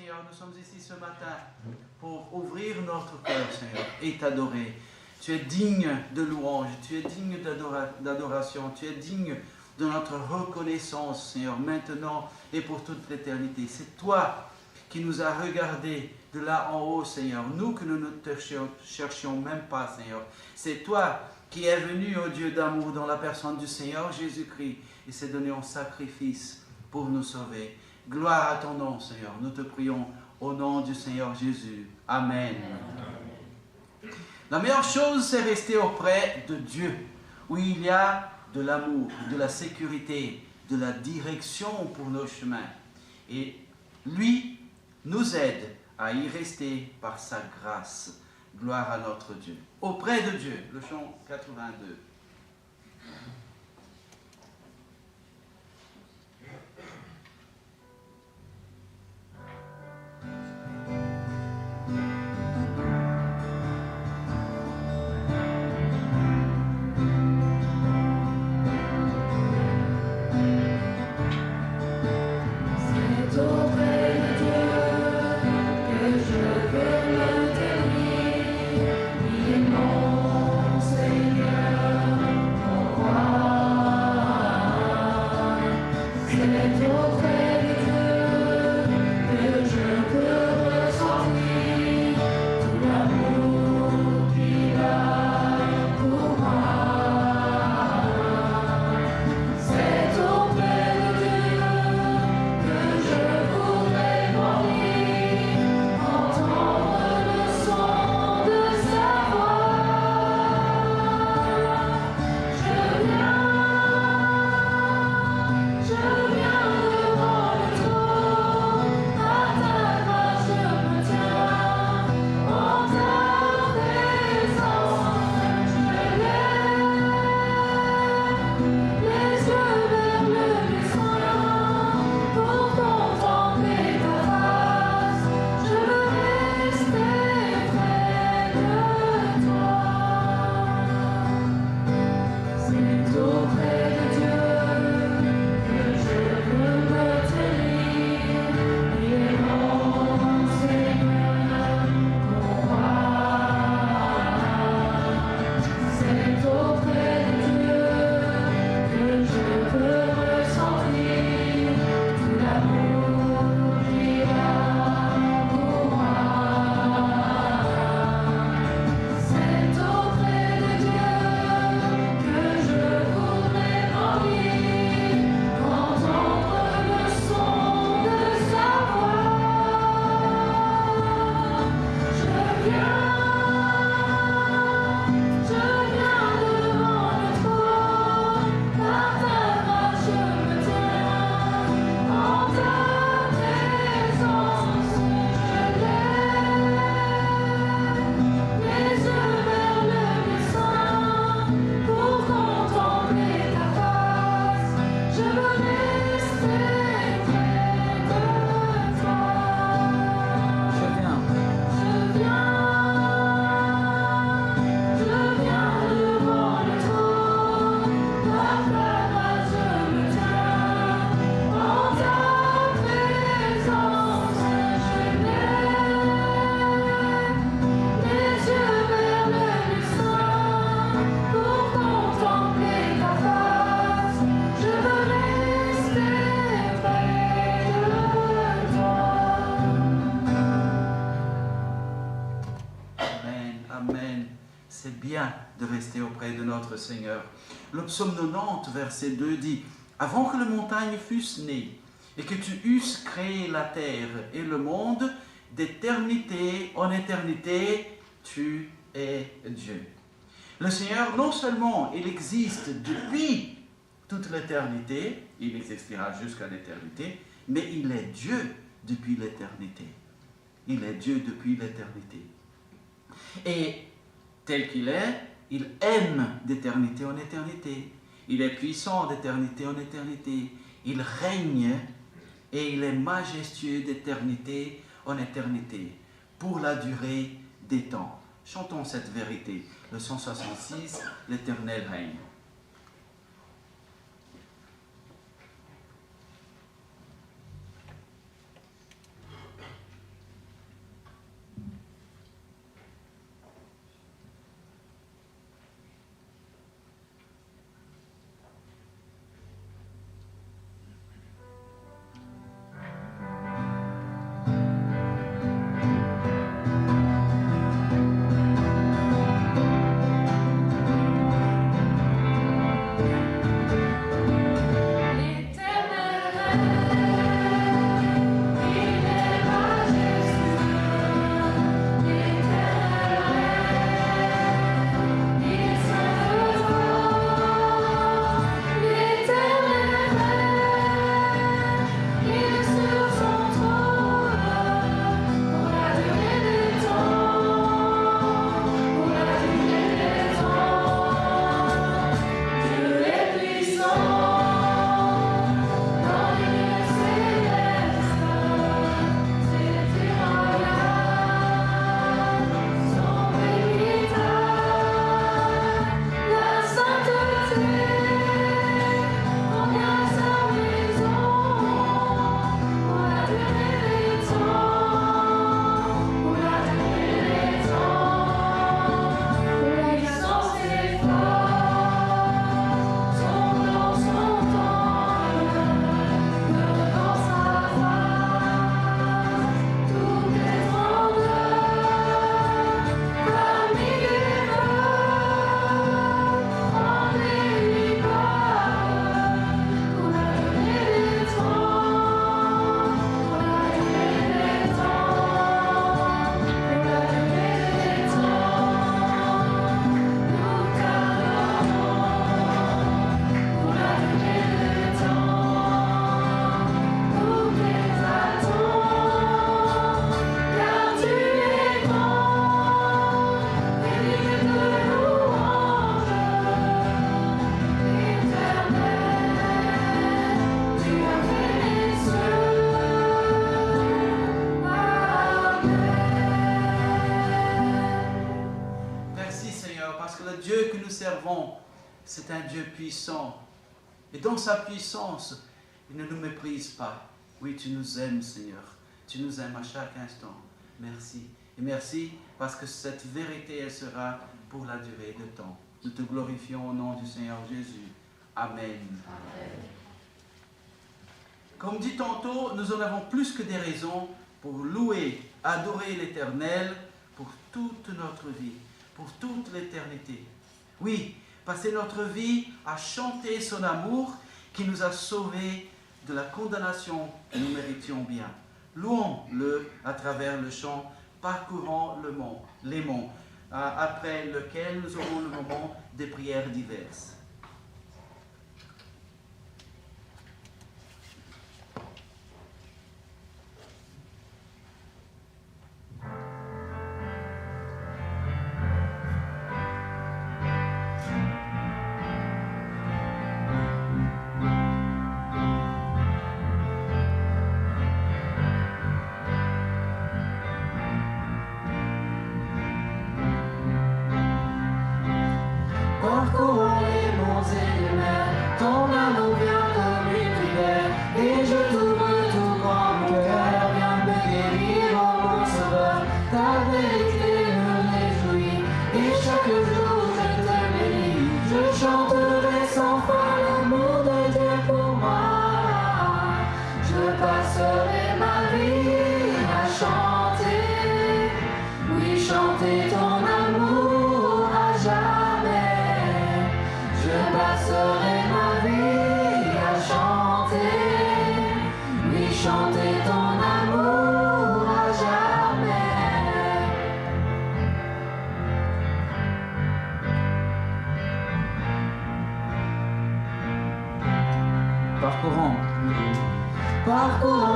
Seigneur, nous sommes ici ce matin pour ouvrir notre cœur, Seigneur, et t'adorer. Tu es digne de louange, tu es digne d'adoration, tu es digne de notre reconnaissance, Seigneur, maintenant et pour toute l'éternité. C'est toi qui nous as regardés de là en haut, Seigneur, nous que nous ne te cherchions même pas, Seigneur. C'est toi qui es venu, ô Dieu d'amour, dans la personne du Seigneur Jésus-Christ, et s'est donné en sacrifice pour nous sauver. Gloire à ton nom, Seigneur. Nous te prions au nom du Seigneur Jésus. Amen. La meilleure chose, c'est rester auprès de Dieu, où il y a de l'amour, de la sécurité, de la direction pour nos chemins. Et lui nous aide à y rester par sa grâce. Gloire à notre Dieu. Auprès de Dieu, le chant 82. De rester auprès de notre Seigneur. Le psaume 90, verset 2 dit « Avant que les montagnes fussent nées, et que tu eusses créé la terre et le monde, d'éternité en éternité, tu es Dieu. » Le Seigneur, non seulement il existe depuis toute l'éternité, il existera jusqu'à l'éternité, mais il est Dieu depuis l'éternité. Il est Dieu depuis l'éternité. Et tel qu'il est, il aime d'éternité en éternité. Il est puissant d'éternité en éternité. Il règne et il est majestueux d'éternité en éternité, pour la durée des temps. Chantons cette vérité. Le 166, l'Éternel règne. grand, c'est un Dieu puissant. Et dans sa puissance, il ne nous méprise pas. Oui, tu nous aimes, Seigneur. Tu nous aimes à chaque instant. Merci. Et merci parce que cette vérité, elle sera pour la durée de temps. Nous te glorifions au nom du Seigneur Jésus. Amen. Amen. Comme dit tantôt, nous en avons plus que des raisons pour louer, adorer l'Éternel pour toute notre vie, pour toute l'éternité. Oui, passer notre vie à chanter son amour qui nous a sauvés de la condamnation que nous méritions bien. Louons-le à travers le chant parcourant les monts, après lequel nous aurons le moment des prières diverses. Parcourons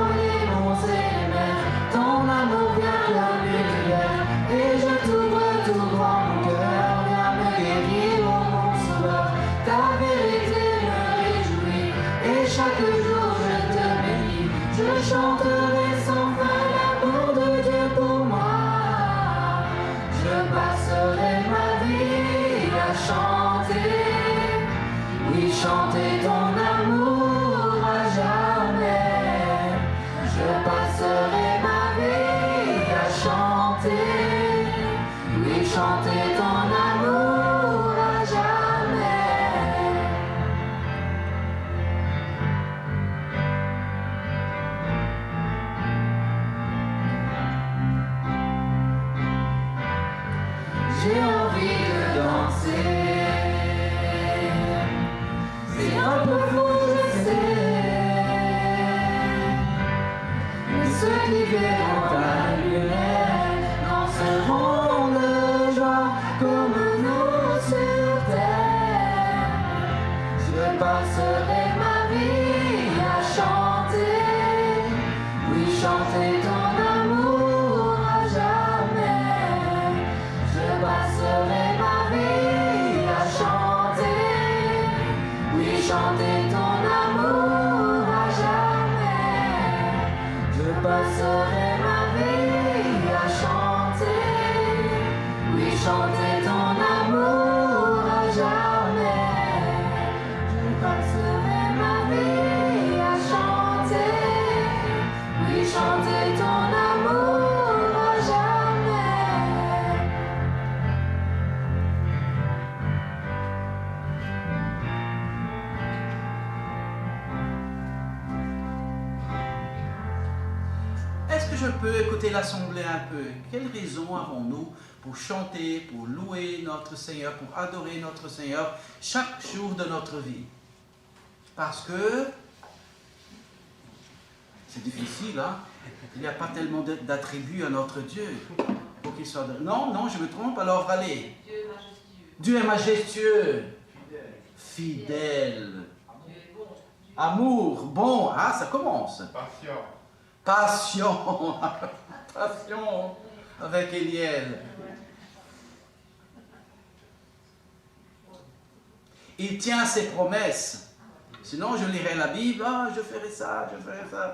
les monts et les mers, ton amour vient comme une lumière, et je t'ouvre tout grand mon cœur, viens me guérir, ô mon sauveur, ta vérité me réjouit, et chaque jour je te bénis, je chanterai sans fin l'amour de Dieu pour moi, je passerai ma vie à chanter, oui chanter ton amour à jamais. Je passerai ma vie à chanter, oui chanter ton amour à jamais. J'ai envie de danser, c'est un peu fou je sais. Ceux qui verront ta lumière danseront de joie comme nous sur terre. Je passerai ma vie à chanter, oui chanter ton amour à jamais. Je passerai ma vie à chanter, oui chanter ton amour à jamais. Je passerai ma vie à chanter, oui chanter ton amour à jamais. Je passerai ma vie à chanter, oui chanter ton amour à jamais. Est-ce que je peux écouter l'assemblée un peu? Quelles raisons avons-nous pour chanter, pour louer notre Seigneur, pour adorer notre Seigneur chaque jour de notre vie? Parce que c'est difficile, hein? Il n'y a pas tellement d'attributs à notre Dieu pour qu'il soit... Non, je me trompe, alors allez. Dieu est majestueux. Dieu est majestueux. Fidèle. Dieu est bon. Amour, bon. Ah, ça commence. Passion. Passion avec Eliel. Il tient ses promesses. Sinon, je lirai la Bible, je ferai ça,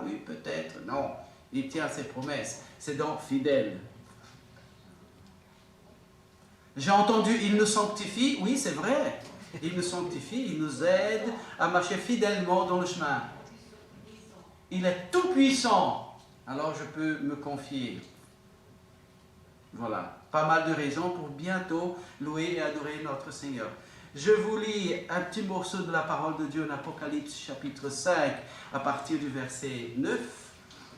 oui, peut-être. Non, il tient ses promesses. C'est donc fidèle. J'ai entendu, il nous sanctifie. Oui, c'est vrai. Il nous sanctifie, il nous aide à marcher fidèlement dans le chemin. Il est tout puissant. Alors je peux me confier. Voilà, pas mal de raisons pour bientôt louer et adorer notre Seigneur. Je vous lis un petit morceau de la parole de Dieu en Apocalypse chapitre 5 à partir du verset 9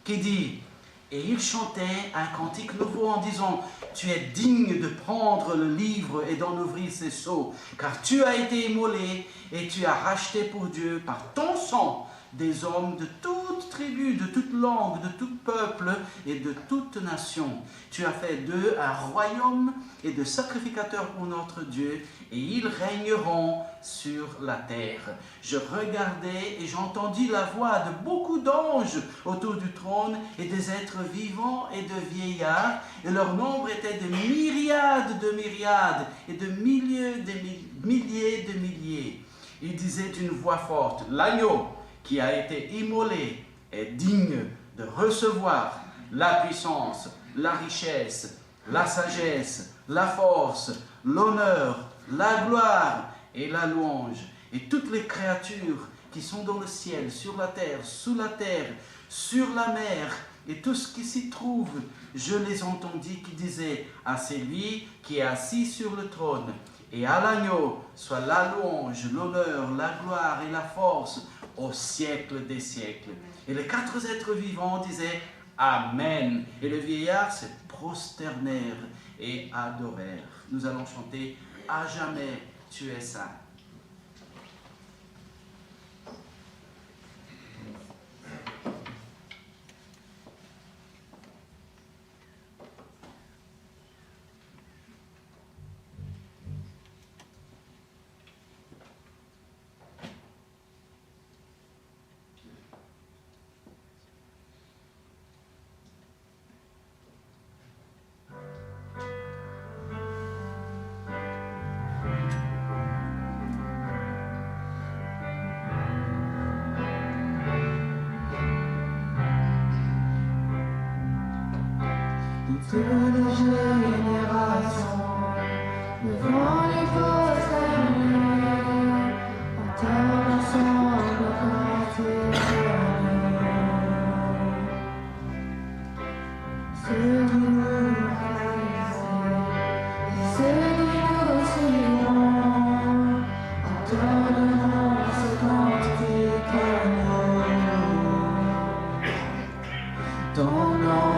qui dit « Et il chantait un cantique nouveau en disant « Tu es digne de prendre le livre et d'en ouvrir ses sceaux, car tu as été immolé et tu as racheté pour Dieu par ton sang des hommes de toute tribu, de toute langue, de tout peuple et de toute nation. Tu as fait d'eux un royaume et de sacrificateurs pour notre Dieu, et ils régneront sur la terre. Je regardais et j'entendis la voix de beaucoup d'anges autour du trône et des êtres vivants et de vieillards, et leur nombre était de myriades et de milliers de milliers. Ils disaient d'une voix forte, l'agneau qui a été immolé est digne de recevoir la puissance, la richesse, la sagesse, la force, l'honneur, la gloire et la louange. Et toutes les créatures qui sont dans le ciel, sur la terre, sous la terre, sur la mer, et tout ce qui s'y trouve, je les entendis qui disaient à celui qui est assis sur le trône et à l'agneau, soit la louange, l'honneur, la gloire et la force, au siècle des siècles. Et les 4 êtres vivants disaient Amen. Et les vieillards se prosternèrent et adorèrent. Nous allons chanter À jamais tu es saint. Toutes les générations devant les prosterner, entendre ensemble canter ceux qui nous haïssent et ceux qui nous suivront, entendront ce cantique à nous. Ton nom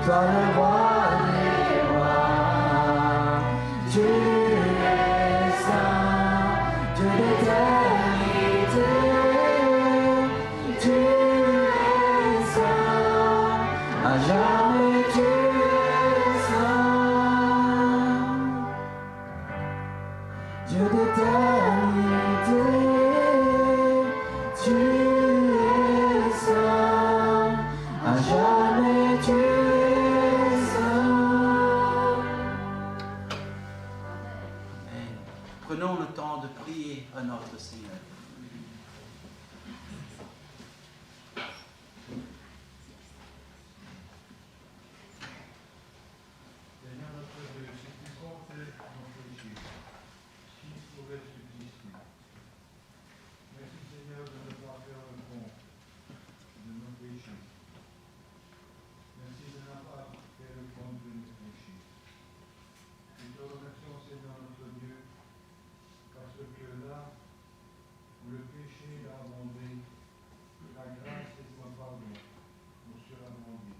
toi le roi des rois. Tu es saint, Dieu d'éternité. Tu es saint, à jamais tu es saint. Dieu d'éternité, tu es saint, à jamais tu es saint. Amen. Prenons le temps de prier à notre Seigneur. Seigneur notre Dieu, si tu comptais nos péchés, qui pourrait subsister? Merci Seigneur de ne pas faire le compte de nos péchés. Merci de ne pas faire le compte de nos péchés. Nous te remercions Seigneur notre Dieu, parce que là où le péché a abondé, la grâce et ton pardon nous surabondé.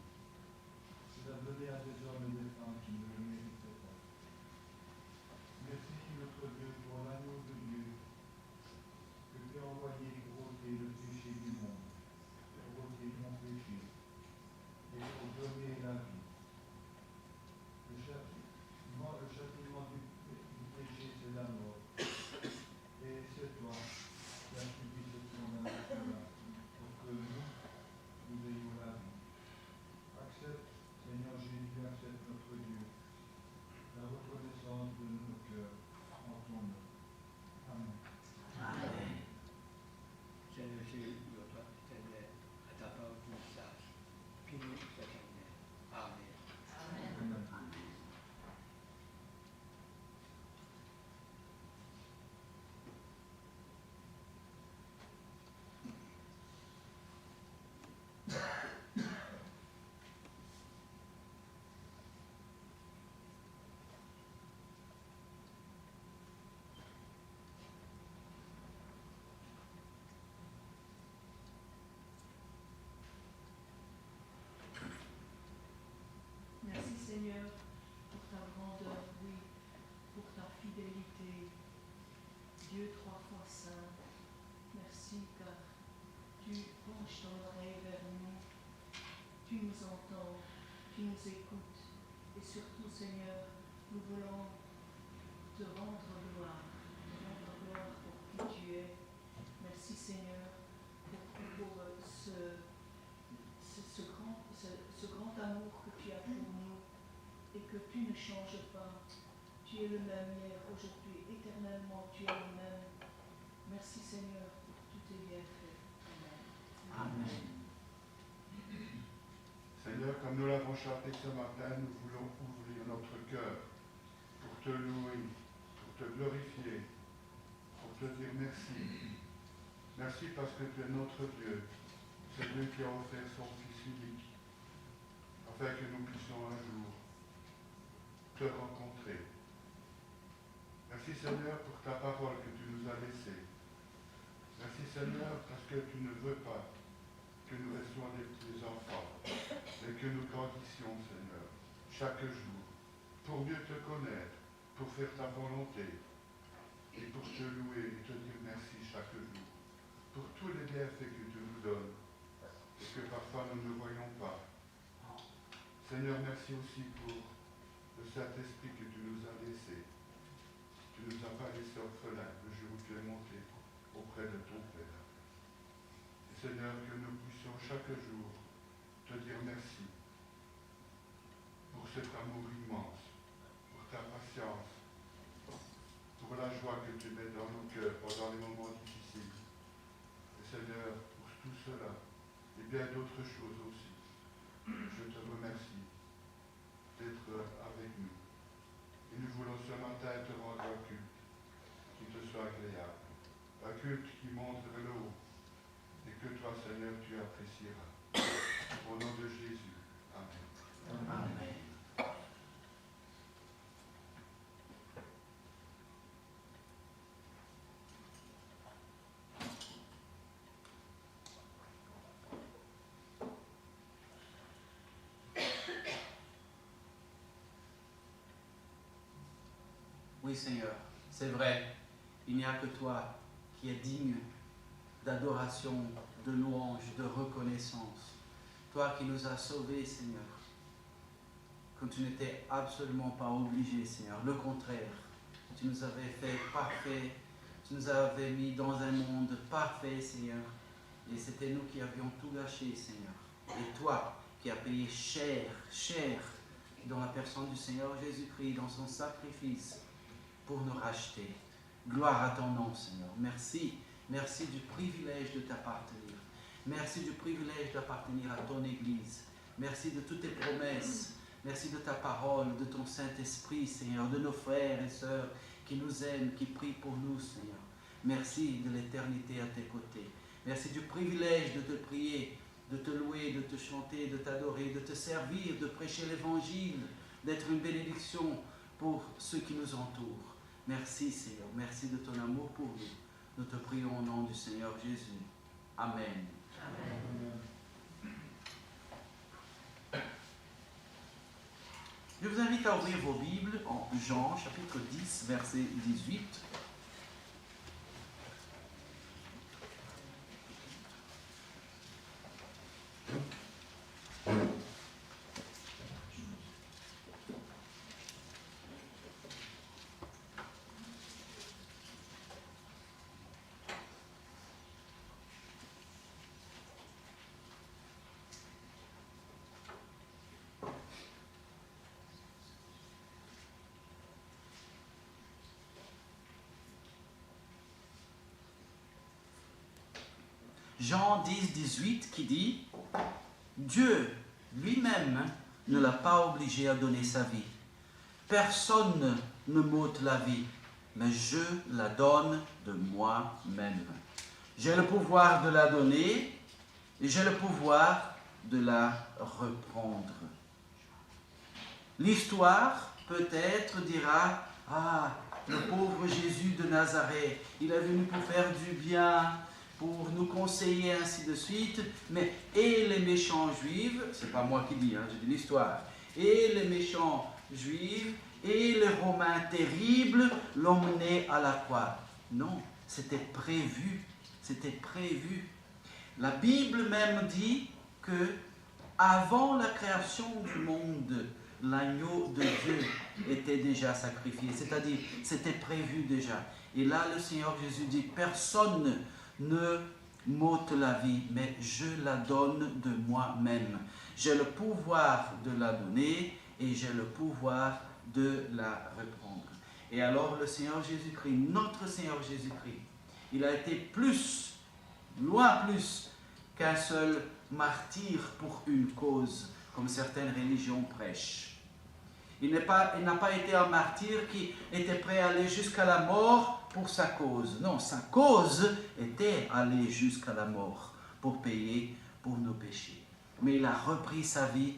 Tu l'as donné à des hommes et des femmes qui ne le méritaient pas. Merci notre Dieu pour l'agneau de Dieu que tu as envoyé pour ôter le péché du monde, pour ôter mon péché et pour donner la vie. Le châtiment du péché, c'est la mort. Et c'est toi qui as subi cette condamnation-là pour que nous ayons la vie. Accepte, Seigneur Jésus, accepte notre Dieu, la reconnaissance de nos cœurs en ton nom. Amen. Amen. Seigneur Jésus, notre éternel, à ta parole du message, punis éternel. Amen. Amen. Merci Seigneur pour ta grandeur, oui, pour ta fidélité. Dieu trois fois saint, merci car tu penches ton oreille vers nous, tu nous entends, tu nous écoutes et surtout Seigneur, nous voulons te rendre gloire pour qui tu es. Merci Seigneur pour ce grand amour que tu as pour nous et que tu ne changes pas. Tu es le même hier, aujourd'hui, éternellement tu es le même. Merci Seigneur pour tous tes bienfaits. Amen. Amen. Seigneur, comme nous l'avons chanté ce matin, nous voulons ouvrir notre cœur pour te louer, pour te glorifier, pour te dire merci. Merci parce que tu es notre Dieu. C'est Dieu qui a offert son Fils unique, afin que nous puissions un jour te rencontrer. Merci Seigneur pour ta parole que tu nous as laissée. Merci Seigneur parce que tu ne veux pas que nous restions des petits enfants, mais que nous grandissions Seigneur, chaque jour, pour mieux te connaître, pour faire ta volonté, et pour te louer et te dire merci chaque jour, pour tous les bienfaits que tu nous donnes, et que parfois nous ne voyons pas. Seigneur, merci aussi pour le Saint-Esprit que tu nous as laissé. Tu ne nous as pas laissé orphelins le jour où tu es monté auprès de ton Père. Et Seigneur, que nous puissions chaque jour te dire merci pour cet amour immense, pour ta patience, pour la joie que tu mets dans nos cœurs pendant les moments difficiles. Et Seigneur, pour tout cela, et bien d'autres choses aussi, je te remercie d'être avec nous. Et nous voulons ce matin te rendre un culte qui te soit agréable, un culte qui monte vers le haut, et que toi, Seigneur, tu apprécieras. Au nom de Jésus. Amen. Amen. Oui, Seigneur, c'est vrai, il n'y a que toi qui es digne d'adoration, de louange, de reconnaissance. Toi qui nous as sauvés, Seigneur, quand tu n'étais absolument pas obligé, Seigneur. Le contraire, tu nous avais fait parfait, tu nous avais mis dans un monde parfait, Seigneur. Et c'était nous qui avions tout gâché, Seigneur. Et toi qui as payé cher, cher, dans la personne du Seigneur Jésus-Christ, dans son sacrifice, pour nous racheter. Gloire à ton nom, Seigneur. Merci. Merci du privilège de t'appartenir. Merci du privilège d'appartenir à ton Église. Merci de toutes tes promesses. Merci de ta parole, de ton Saint-Esprit, Seigneur, de nos frères et sœurs qui nous aiment, qui prient pour nous, Seigneur. Merci de l'éternité à tes côtés. Merci du privilège de te prier, de te louer, de te chanter, de t'adorer, de te servir, de prêcher l'Évangile, d'être une bénédiction pour ceux qui nous entourent. Merci, Seigneur. Merci de ton amour pour nous. Nous te prions au nom du Seigneur Jésus. Amen. Amen. Je vous invite à ouvrir vos Bibles en Jean, chapitre 10, verset 18. Jean 10, 18 qui dit « Dieu lui-même ne l'a pas obligé à donner sa vie. Personne ne m'ôte la vie, mais je la donne de moi-même. J'ai le pouvoir de la donner et j'ai le pouvoir de la reprendre. » L'histoire peut-être dira « Ah, le pauvre Jésus de Nazareth, il est venu pour faire du bien, pour nous conseiller, ainsi de suite, mais et les méchants juifs, c'est pas moi qui dis, je dis l'histoire, et les méchants juifs et les Romains terribles l'ont mené à la croix. » Non, c'était prévu, c'était prévu. La Bible même dit que avant la création du monde, l'agneau de Dieu était déjà sacrifié, c'est-à-dire c'était prévu déjà. Et là, le Seigneur Jésus dit, personne ne m'ôte la vie, mais je la donne de moi-même. J'ai le pouvoir de la donner et j'ai le pouvoir de la reprendre. Et alors le Seigneur Jésus-Christ, notre Seigneur Jésus-Christ, il a été plus, loin plus qu'un seul martyr pour une cause, comme certaines religions prêchent. Il n'a pas été un martyr qui était prêt à aller jusqu'à la mort pour sa cause. Non, sa cause était aller jusqu'à la mort pour payer pour nos péchés. Mais il a repris sa vie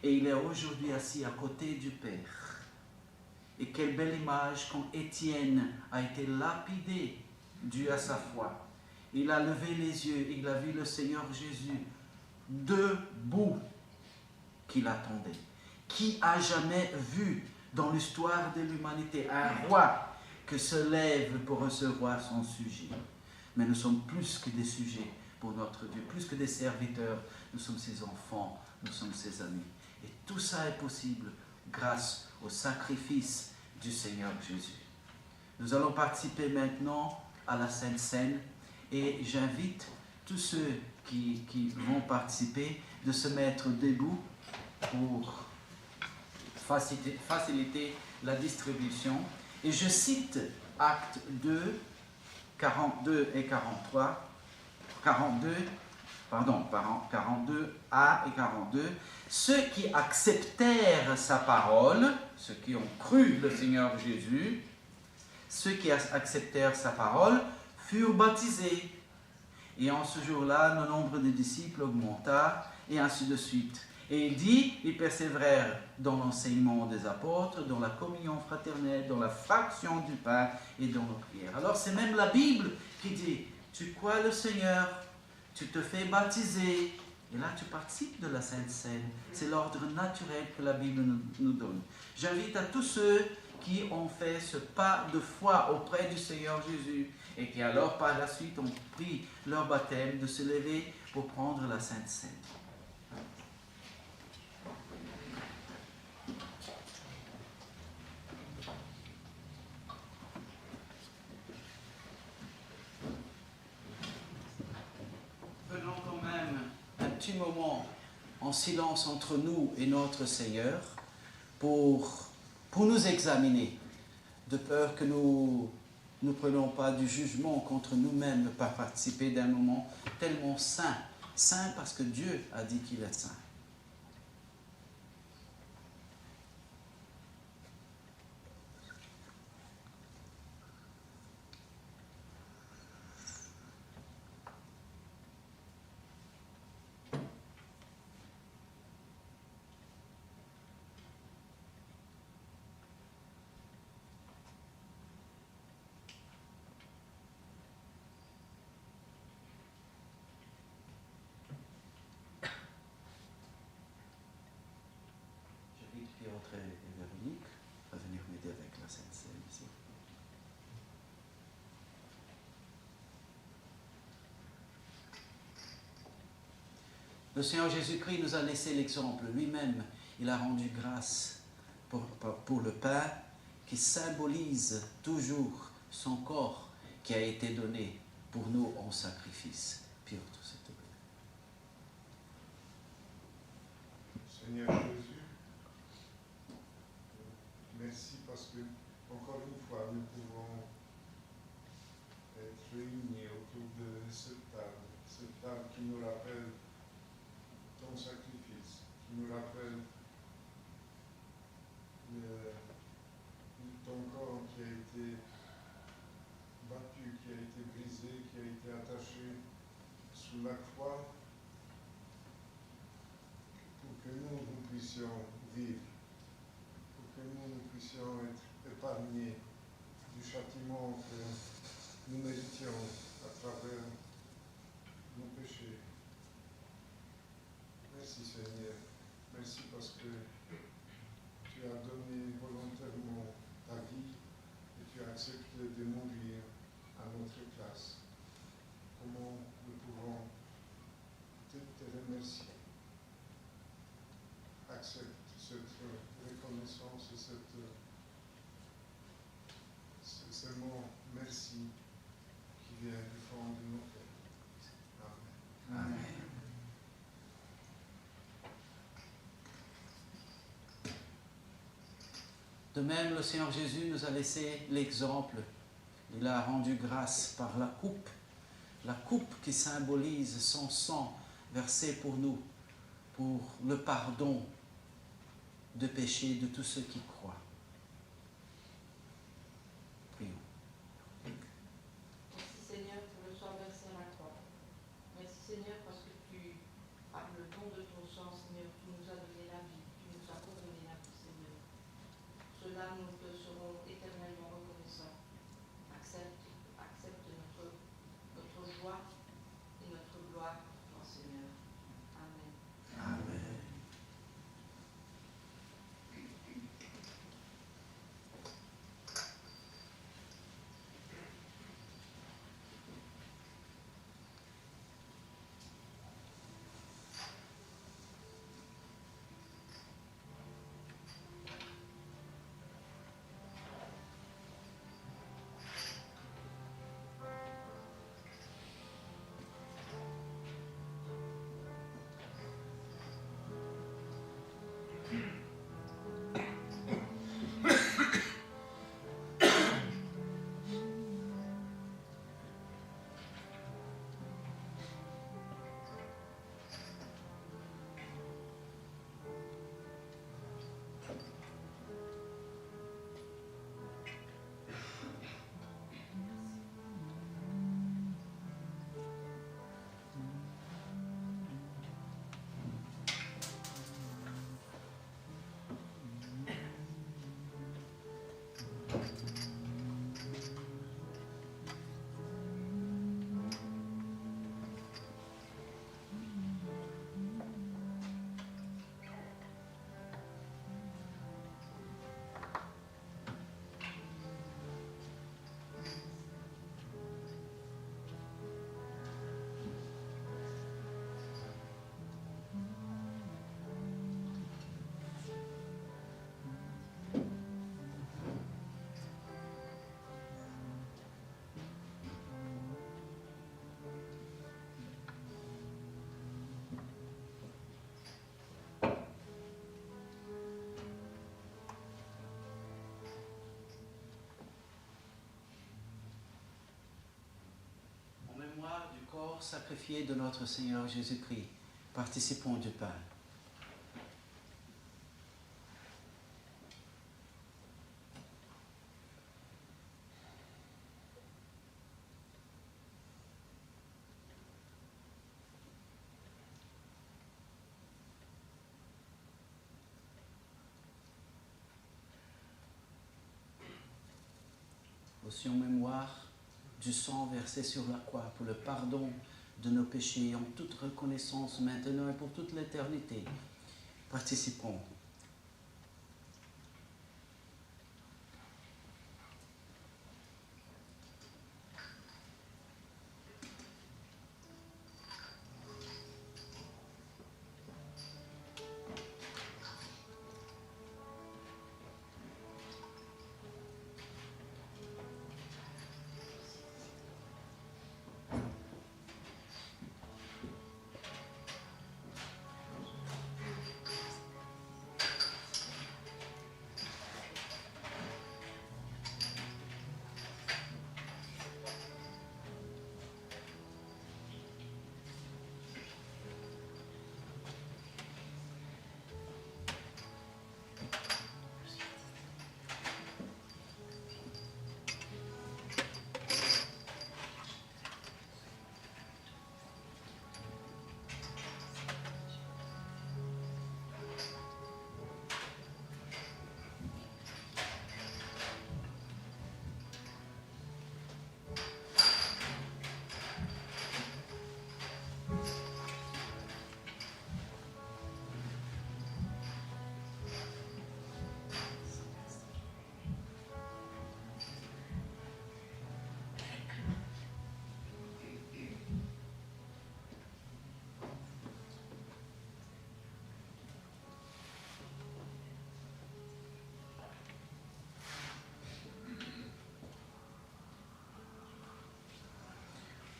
et il est aujourd'hui assis à côté du Père. Et quelle belle image quand Étienne a été lapidé dû à sa foi. Il a levé les yeux, il a vu le Seigneur Jésus debout qui l'attendait. Qui a jamais vu dans l'histoire de l'humanité un roi qui se lève pour recevoir son sujet? Mais nous sommes plus que des sujets pour notre Dieu, plus que des serviteurs. Nous sommes ses enfants, nous sommes ses amis. Et tout ça est possible grâce au sacrifice du Seigneur Jésus. Nous allons participer maintenant à la Sainte Seine et j'invite tous ceux qui vont participer de se mettre debout pour faciliter la distribution. Et je cite Actes 2, 42 et 43, 42a et 42. Ceux qui acceptèrent sa parole, ceux qui ont cru le Seigneur Jésus, ceux qui acceptèrent sa parole furent baptisés. Et en ce jour-là, le nombre des disciples augmenta, et ainsi de suite. Et il dit, ils persévèrent dans l'enseignement des apôtres, dans la communion fraternelle, dans la fraction du pain et dans nos prières. Alors c'est même la Bible qui dit, tu crois le Seigneur, tu te fais baptiser, et là tu participes de la Sainte Seine. C'est l'ordre naturel que la Bible nous donne. J'invite à tous ceux qui ont fait ce pas de foi auprès du Seigneur Jésus et qui alors par la suite ont pris leur baptême de se lever pour prendre la Sainte Seine. Prenons quand même un petit moment en silence entre nous et notre Seigneur pour nous examiner, de peur que nous ne prenions pas du jugement contre nous-mêmes par participer d'un moment tellement saint. Saint parce que Dieu a dit qu'il est saint. J'invite Piotr et Véronique à venir m'aider avec la Sainte Seine ici. Le Seigneur Jésus-Christ nous a laissé l'exemple. Lui-même, il a rendu grâce pour le pain qui symbolise toujours son corps qui a été donné pour nous en sacrifice. Piotr, s'il te plaît. Seigneur Jésus, merci parce que, encore une fois, nous pouvons être réunis autour de cette table qui nous rappelle ton sacrifice, qui nous rappelle ton corps qui a été battu, qui a été brisé, qui a été attaché sous la croix, pour que nous puissions vivre, pour que nous puissions être épargnés du châtiment que nous méritions à travers nos péchés. Merci Seigneur, merci parce que tu as donné volontairement ta vie et tu as accepté de mourir à notre place. Comment nous pouvons te remercier? Accepte cette reconnaissance et ce mot merci qui vient du fond de nos cœurs. Amen. Amen. De même, le Seigneur Jésus nous a laissé l'exemple. Il a rendu grâce par la coupe qui symbolise son sang versé pour nous, pour le pardon de péché de tous ceux qui croient. Prions. Merci Seigneur pour le sang versé à la croix. Merci Seigneur parce que tu, par le don de ton sang, Seigneur, tu nous as donné la vie, tu nous as redonné la vie, Seigneur. Cela, nous te serons éternellement reconnaissants. Accepte notre joie et notre gloire pour toi, Seigneur. Amen. Amen. corps sacrifié de notre Seigneur Jésus-Christ. Participons du pain. Aussi en mémoire du sang versé sur la croix pour le pardon de nos péchés, en toute reconnaissance maintenant et pour toute l'éternité. Participons.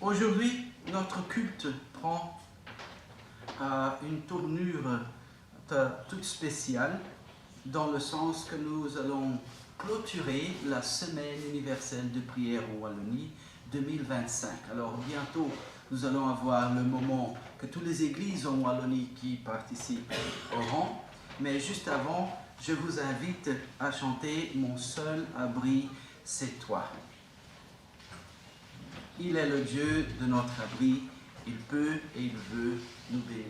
Aujourd'hui, notre culte prend une tournure toute spéciale dans le sens que nous allons clôturer la semaine universelle de prière en Wallonie 2025. Alors bientôt, nous allons avoir le moment que toutes les églises en Wallonie qui participent auront. Mais juste avant, je vous invite à chanter « Mon seul abri, c'est toi ». Il est le Dieu de notre abri, il peut et il veut nous bénir.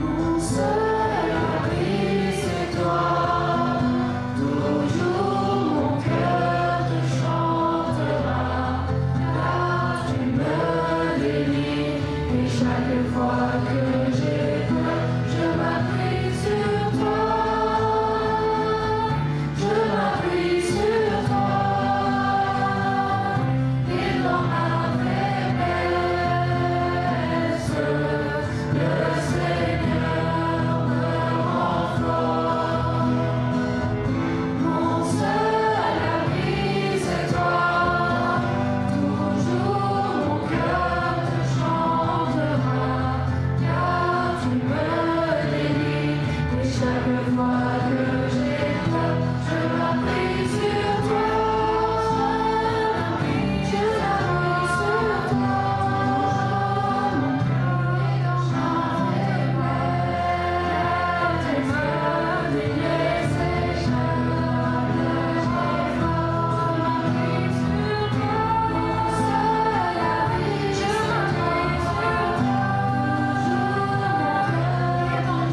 Mon seul abri, c'est toi. Toujours mon cœur te chantera, car tu me délivres. Et chaque fois que j'ai peur, je m'appuie sur toi. Je m'appuie sur toi. Et dans ma faiblesse, le Seigneur me rend fort. Mon seul abri, c'est toi. Toujours mon cœur te chantera, car tu me délivres. Et chaque fois que j'ai peur, je m'appuie sur toi. Je m'appuie sur toi. Mon cœur est dans ma faiblesse. Tu me délivres. Et chaque fois que j'ai peur, je m'appuie sur toi. Mon seul abri, je m'appuie sur toi. Toujours mon cœur est dans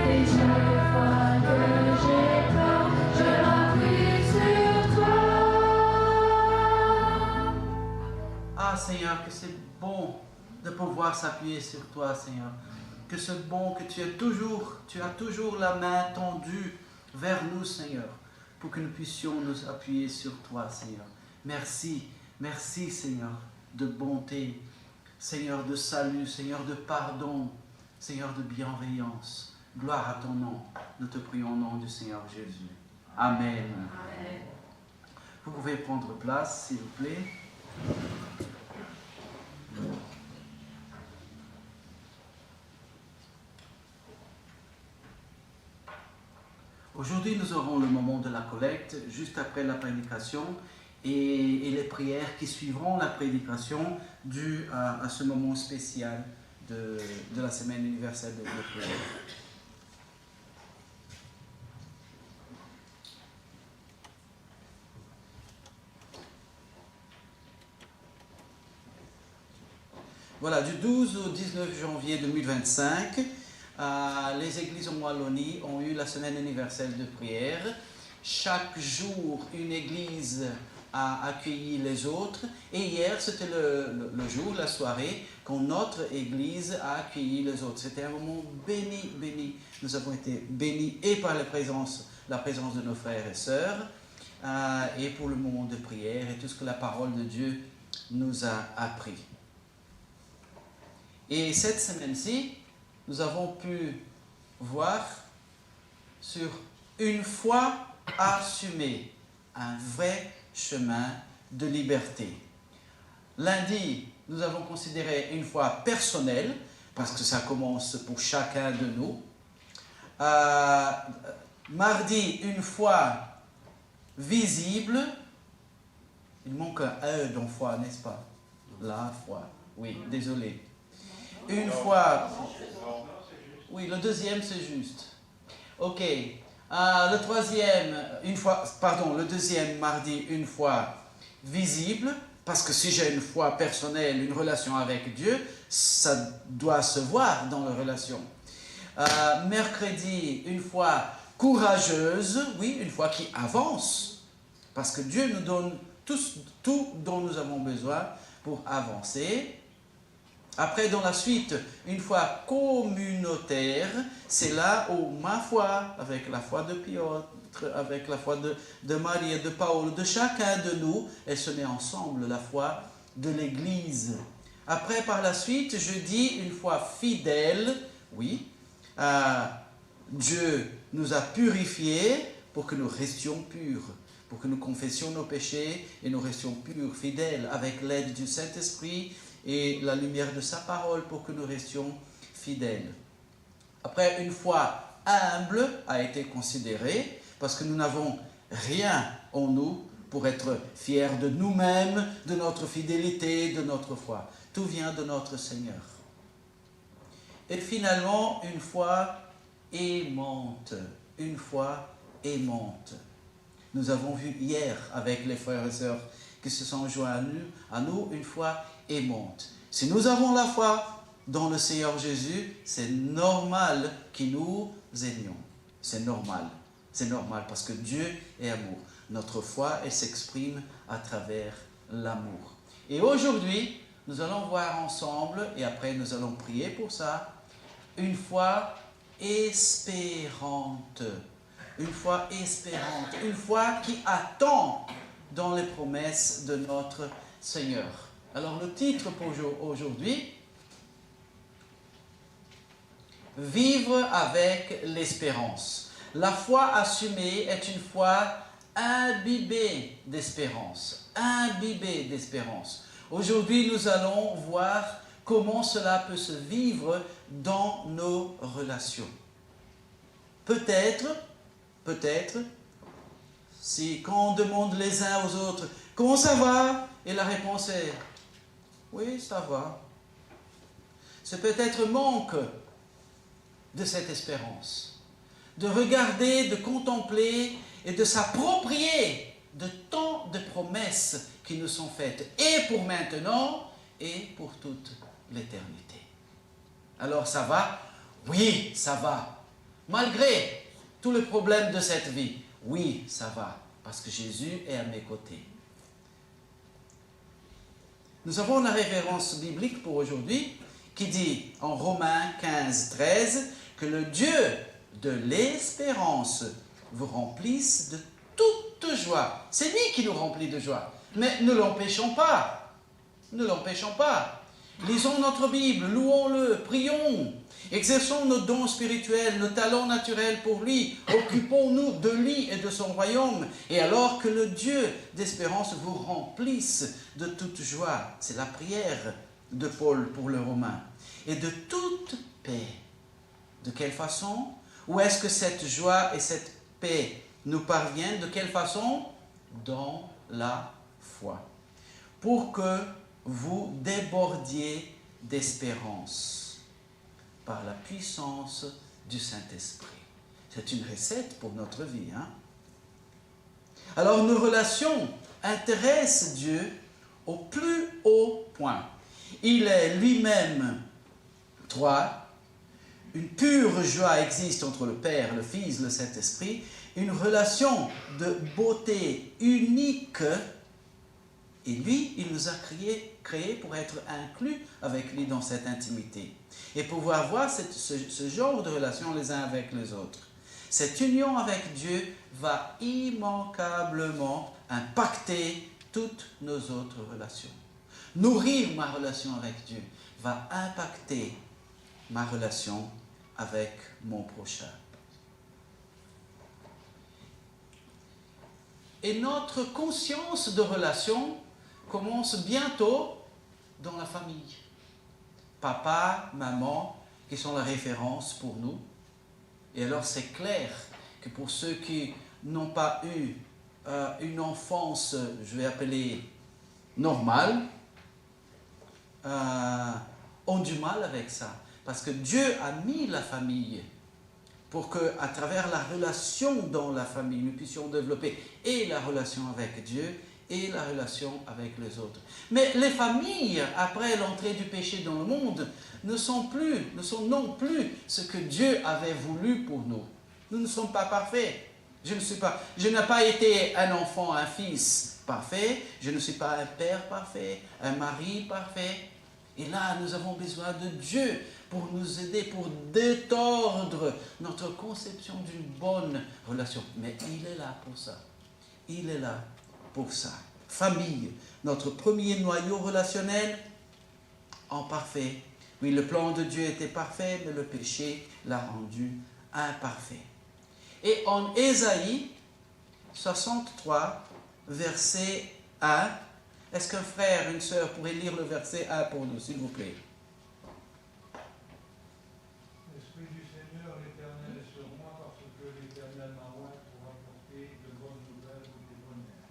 et chaque fois que j'ai peur, je m'appuie sur toi. Ah Seigneur, que c'est bon de pouvoir s'appuyer sur toi, Seigneur. Que c'est bon que tu as toujours la main tendue vers nous, Seigneur, pour que nous puissions nous appuyer sur toi, Seigneur. Merci, merci Seigneur. de bonté, Seigneur de salut, Seigneur de pardon, Seigneur de bienveillance. Gloire à ton nom. Nous te prions au nom du Seigneur Jésus. Amen. Amen. Vous pouvez prendre place, s'il vous plaît. Aujourd'hui, nous aurons le moment de la collecte, juste après la prédication, et les prières qui suivront la prédication due à ce moment spécial de la semaine universelle de prière. Voilà, du 12 au 19 janvier 2025, les églises en Wallonie ont eu la semaine universelle de prière. Chaque jour, une église a accueilli les autres. Et hier, c'était le jour, la soirée, quand notre église a accueilli les autres. C'était un moment béni, béni. Nous avons été bénis et par la présence de nos frères et sœurs, et pour le moment de prière et tout ce que la parole de Dieu nous a appris. Et cette semaine-ci, nous avons pu voir sur une foi assumée, un vrai chemin de liberté. Lundi, nous avons considéré une foi personnelle, parce que ça commence pour chacun de nous. Mardi, une foi visible. Il manque un E dans foi, n'est-ce pas? La foi. Oui, désolé. Une fois. Oui, le deuxième, c'est juste. Ok. Le deuxième mardi, une foi visible, parce que si j'ai une foi personnelle, une relation avec Dieu, ça doit se voir dans la relation. Mercredi, une foi courageuse, oui, une foi qui avance, parce que Dieu nous donne tout dont nous avons besoin pour avancer. Après, dans la suite, une foi communautaire, c'est là où ma foi, avec la foi de Piotr, avec la foi de Marie et de Paul, de chacun de nous, elle se met ensemble, la foi de l'Église. Après, par la suite, je dis une foi fidèle, oui, Dieu nous a purifiés pour que nous restions purs, pour que nous confessions nos péchés et nous restions purs, fidèles, avec l'aide du Saint-Esprit et la lumière de sa parole pour que nous restions fidèles. Après, une foi humble a été considérée parce que nous n'avons rien en nous pour être fiers de nous-mêmes, de notre fidélité, de notre foi. Tout vient de notre Seigneur. Et finalement, une foi aimante. Une foi aimante. Nous avons vu hier avec les frères et sœurs qui se sont joints à nous une foi aimante. Si nous avons la foi dans le Seigneur Jésus, c'est normal que nous aimions. C'est normal. C'est normal parce que Dieu est amour. Notre foi, elle s'exprime à travers l'amour. Et aujourd'hui, nous allons voir ensemble, et après nous allons prier pour ça, une foi espérante. Une foi espérante. Une foi qui attend dans les promesses de notre Seigneur. Alors le titre pour aujourd'hui, vivre avec l'espérance. La foi assumée est une foi imbibée d'espérance. Imbibée d'espérance. Aujourd'hui, nous allons voir comment cela peut se vivre dans nos relations. Peut-être, si quand on demande les uns aux autres, comment ça va? Et la réponse est, oui, ça va. C'est peut-être manque de cette espérance. De regarder, de contempler et de s'approprier de tant de promesses qui nous sont faites, et pour maintenant, et pour toute l'éternité. Alors ça va? Oui, ça va. Malgré tous les problèmes de cette vie, oui, ça va, parce que Jésus est à mes côtés. Nous avons la référence biblique pour aujourd'hui qui dit en Romains 15, 13 que le Dieu de l'espérance vous remplisse de toute joie. C'est lui qui nous remplit de joie. Mais ne l'empêchons pas. ne l'empêchons pas. Lisons notre Bible, louons-le, prions, exerçons nos dons spirituels, nos talents naturels pour lui, occupons-nous de lui et de son royaume, et alors que le Dieu d'espérance vous remplisse de toute joie, c'est la prière de Paul pour les Romains, et de toute paix. De quelle façon? Où est-ce que cette joie et cette paix nous parviennent? De quelle façon? Dans la foi. Pour que vous débordiez d'espérance par la puissance du Saint-Esprit. C'est une recette pour notre vie. Alors, nos relations intéressent Dieu au plus haut point. Il est lui-même 3. Une pure joie existe entre le Père, le Fils, le Saint-Esprit. Une relation de beauté unique. Et lui, il nous a créés pour être inclus avec lui dans cette intimité. Et pouvoir voir ce genre de relation les uns avec les autres. Cette union avec Dieu va immanquablement impacter toutes nos autres relations. Nourrir ma relation avec Dieu va impacter ma relation avec mon prochain. Et notre conscience de relation commence bientôt dans la famille. Papa, maman, qui sont la référence pour nous. Et alors c'est clair que pour ceux qui n'ont pas eu une enfance, je vais appeler normale, ont du mal avec ça. Parce que Dieu a mis la famille pour qu'à travers la relation dans la famille, nous puissions développer et la relation avec Dieu et la relation avec les autres. Mais les familles, après l'entrée du péché dans le monde, ne sont non plus ce que Dieu avait voulu pour nous. Nous ne sommes pas parfaits. Je n'ai pas été un enfant, un fils parfait. Je ne suis pas un père parfait, un mari parfait. Et là, nous avons besoin de Dieu pour nous aider, pour détordre notre conception d'une bonne relation. Mais il est là pour ça. Il est là pour ça. Famille, notre premier noyau relationnel, en parfait. Oui, le plan de Dieu était parfait, mais le péché l'a rendu imparfait. Et en Ésaïe 63, verset 1, est-ce qu'un frère, une sœur pourrait lire le verset 1 pour nous, s'il vous plaît? L'Esprit du Seigneur, l'Éternel, est sur moi, parce que l'Éternel m'a envoyé pour apporter de bonnes nouvelles ou des bonheurs.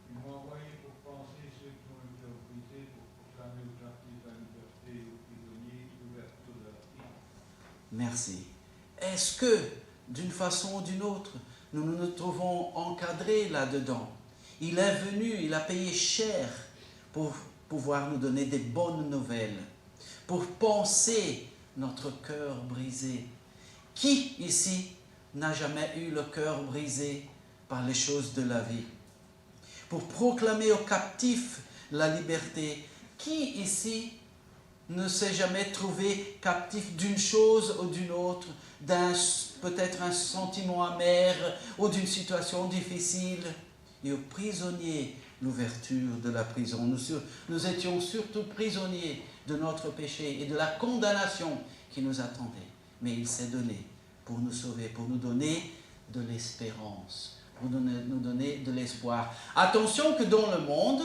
Il m'a envoyé pour penser ceux qui ont été opprimés, pour proclamer aux captifs la liberté et aux prisonniers l'ouverture de leur vie. Merci. Est-ce que, d'une façon ou d'une autre, nous nous trouvons encadrés là-dedans? Il est venu, il a payé cher pour pouvoir nous donner des bonnes nouvelles, pour penser notre cœur brisé. Qui ici n'a jamais eu le cœur brisé par les choses de la vie? Pour proclamer aux captifs la liberté. Qui ici ne s'est jamais trouvé captif d'une chose ou d'une autre, peut-être un sentiment amer ou d'une situation difficile? Et aux prisonniers, l'ouverture de la prison. Nous étions surtout prisonniers de notre péché et de la condamnation qui nous attendait. Mais il s'est donné pour nous sauver, pour nous donner de l'espérance, pour nous donner de l'espoir. Attention que dans le monde,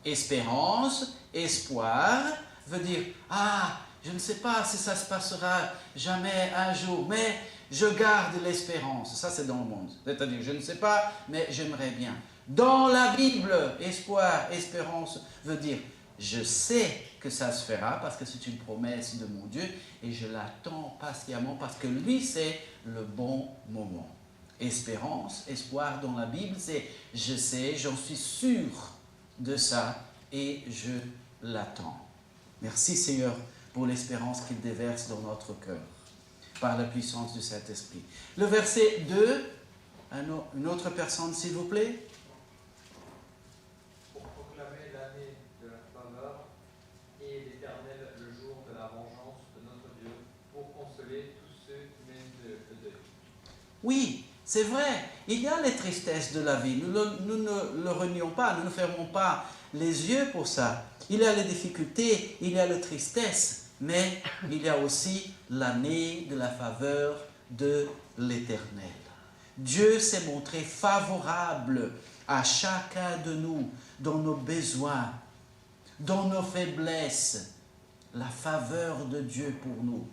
espérance, espoir, veut dire « Ah, je ne sais pas si ça se passera jamais un jour, mais je garde l'espérance. » Ça, c'est dans le monde. C'est-à-dire, je ne sais pas, mais j'aimerais bien. Dans la Bible, espoir, espérance veut dire je sais que ça se fera parce que c'est une promesse de mon Dieu et je l'attends patiemment parce que lui c'est le bon moment. Espérance, espoir dans la Bible c'est je sais, j'en suis sûr de ça et je l'attends. Merci Seigneur pour l'espérance qu'il déverse dans notre cœur par la puissance du Saint-Esprit. Le verset 2, une autre personne s'il vous plaît. Oui, c'est vrai, il y a les tristesses de la vie, nous ne le renions pas, nous ne fermons pas les yeux pour ça. il y a les difficultés, il y a la tristesse, mais il y a aussi l'année de la faveur de l'Éternel. Dieu s'est montré favorable à chacun de nous dans nos besoins, dans nos faiblesses. La faveur de Dieu pour nous.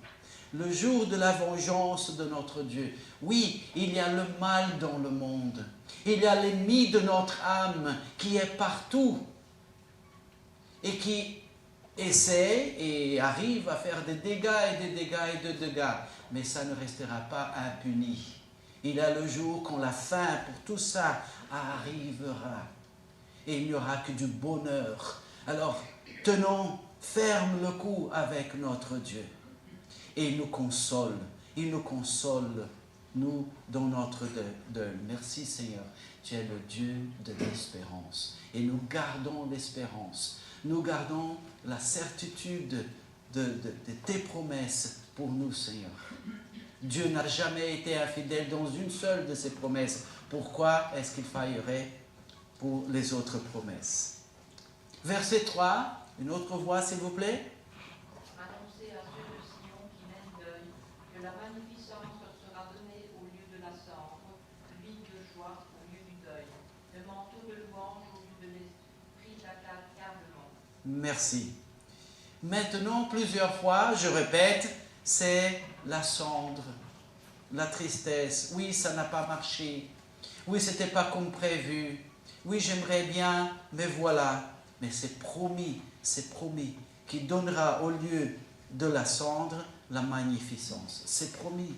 Le jour de la vengeance de notre Dieu. Oui, il y a le mal dans le monde. Il y a l'ennemi de notre âme qui est partout et qui essaie et arrive à faire des dégâts et des dégâts et des dégâts. Mais ça ne restera pas impuni. Il y a le jour quand la fin pour tout ça arrivera. Et il n'y aura que du bonheur. Alors, tenons ferme le coup avec notre Dieu. Et il nous console. Il nous console, nous, dans notre deuil. Merci Seigneur. Tu es le Dieu de l'espérance. Et nous gardons l'espérance. Nous gardons la certitude de tes promesses pour nous, Seigneur. Dieu n'a jamais été infidèle dans une seule de ses promesses. Pourquoi est-ce qu'il faillerait pour les autres promesses? Verset 3, une autre voix s'il vous plaît. Annoncez à ceux de Sion qui mènent deuil que la magnificence leur sera donnée au lieu de la cendre, l'huile de joie au lieu du deuil, le manteau de louange au lieu de l'esprit d'accablement. Merci. Maintenant, plusieurs fois, je répète, c'est la cendre, la tristesse. Oui, ça n'a pas marché. Oui, ce n'était pas comme prévu. Oui, j'aimerais bien, mais voilà. Mais c'est promis, qu'il donnera au lieu de la cendre la magnificence. C'est promis.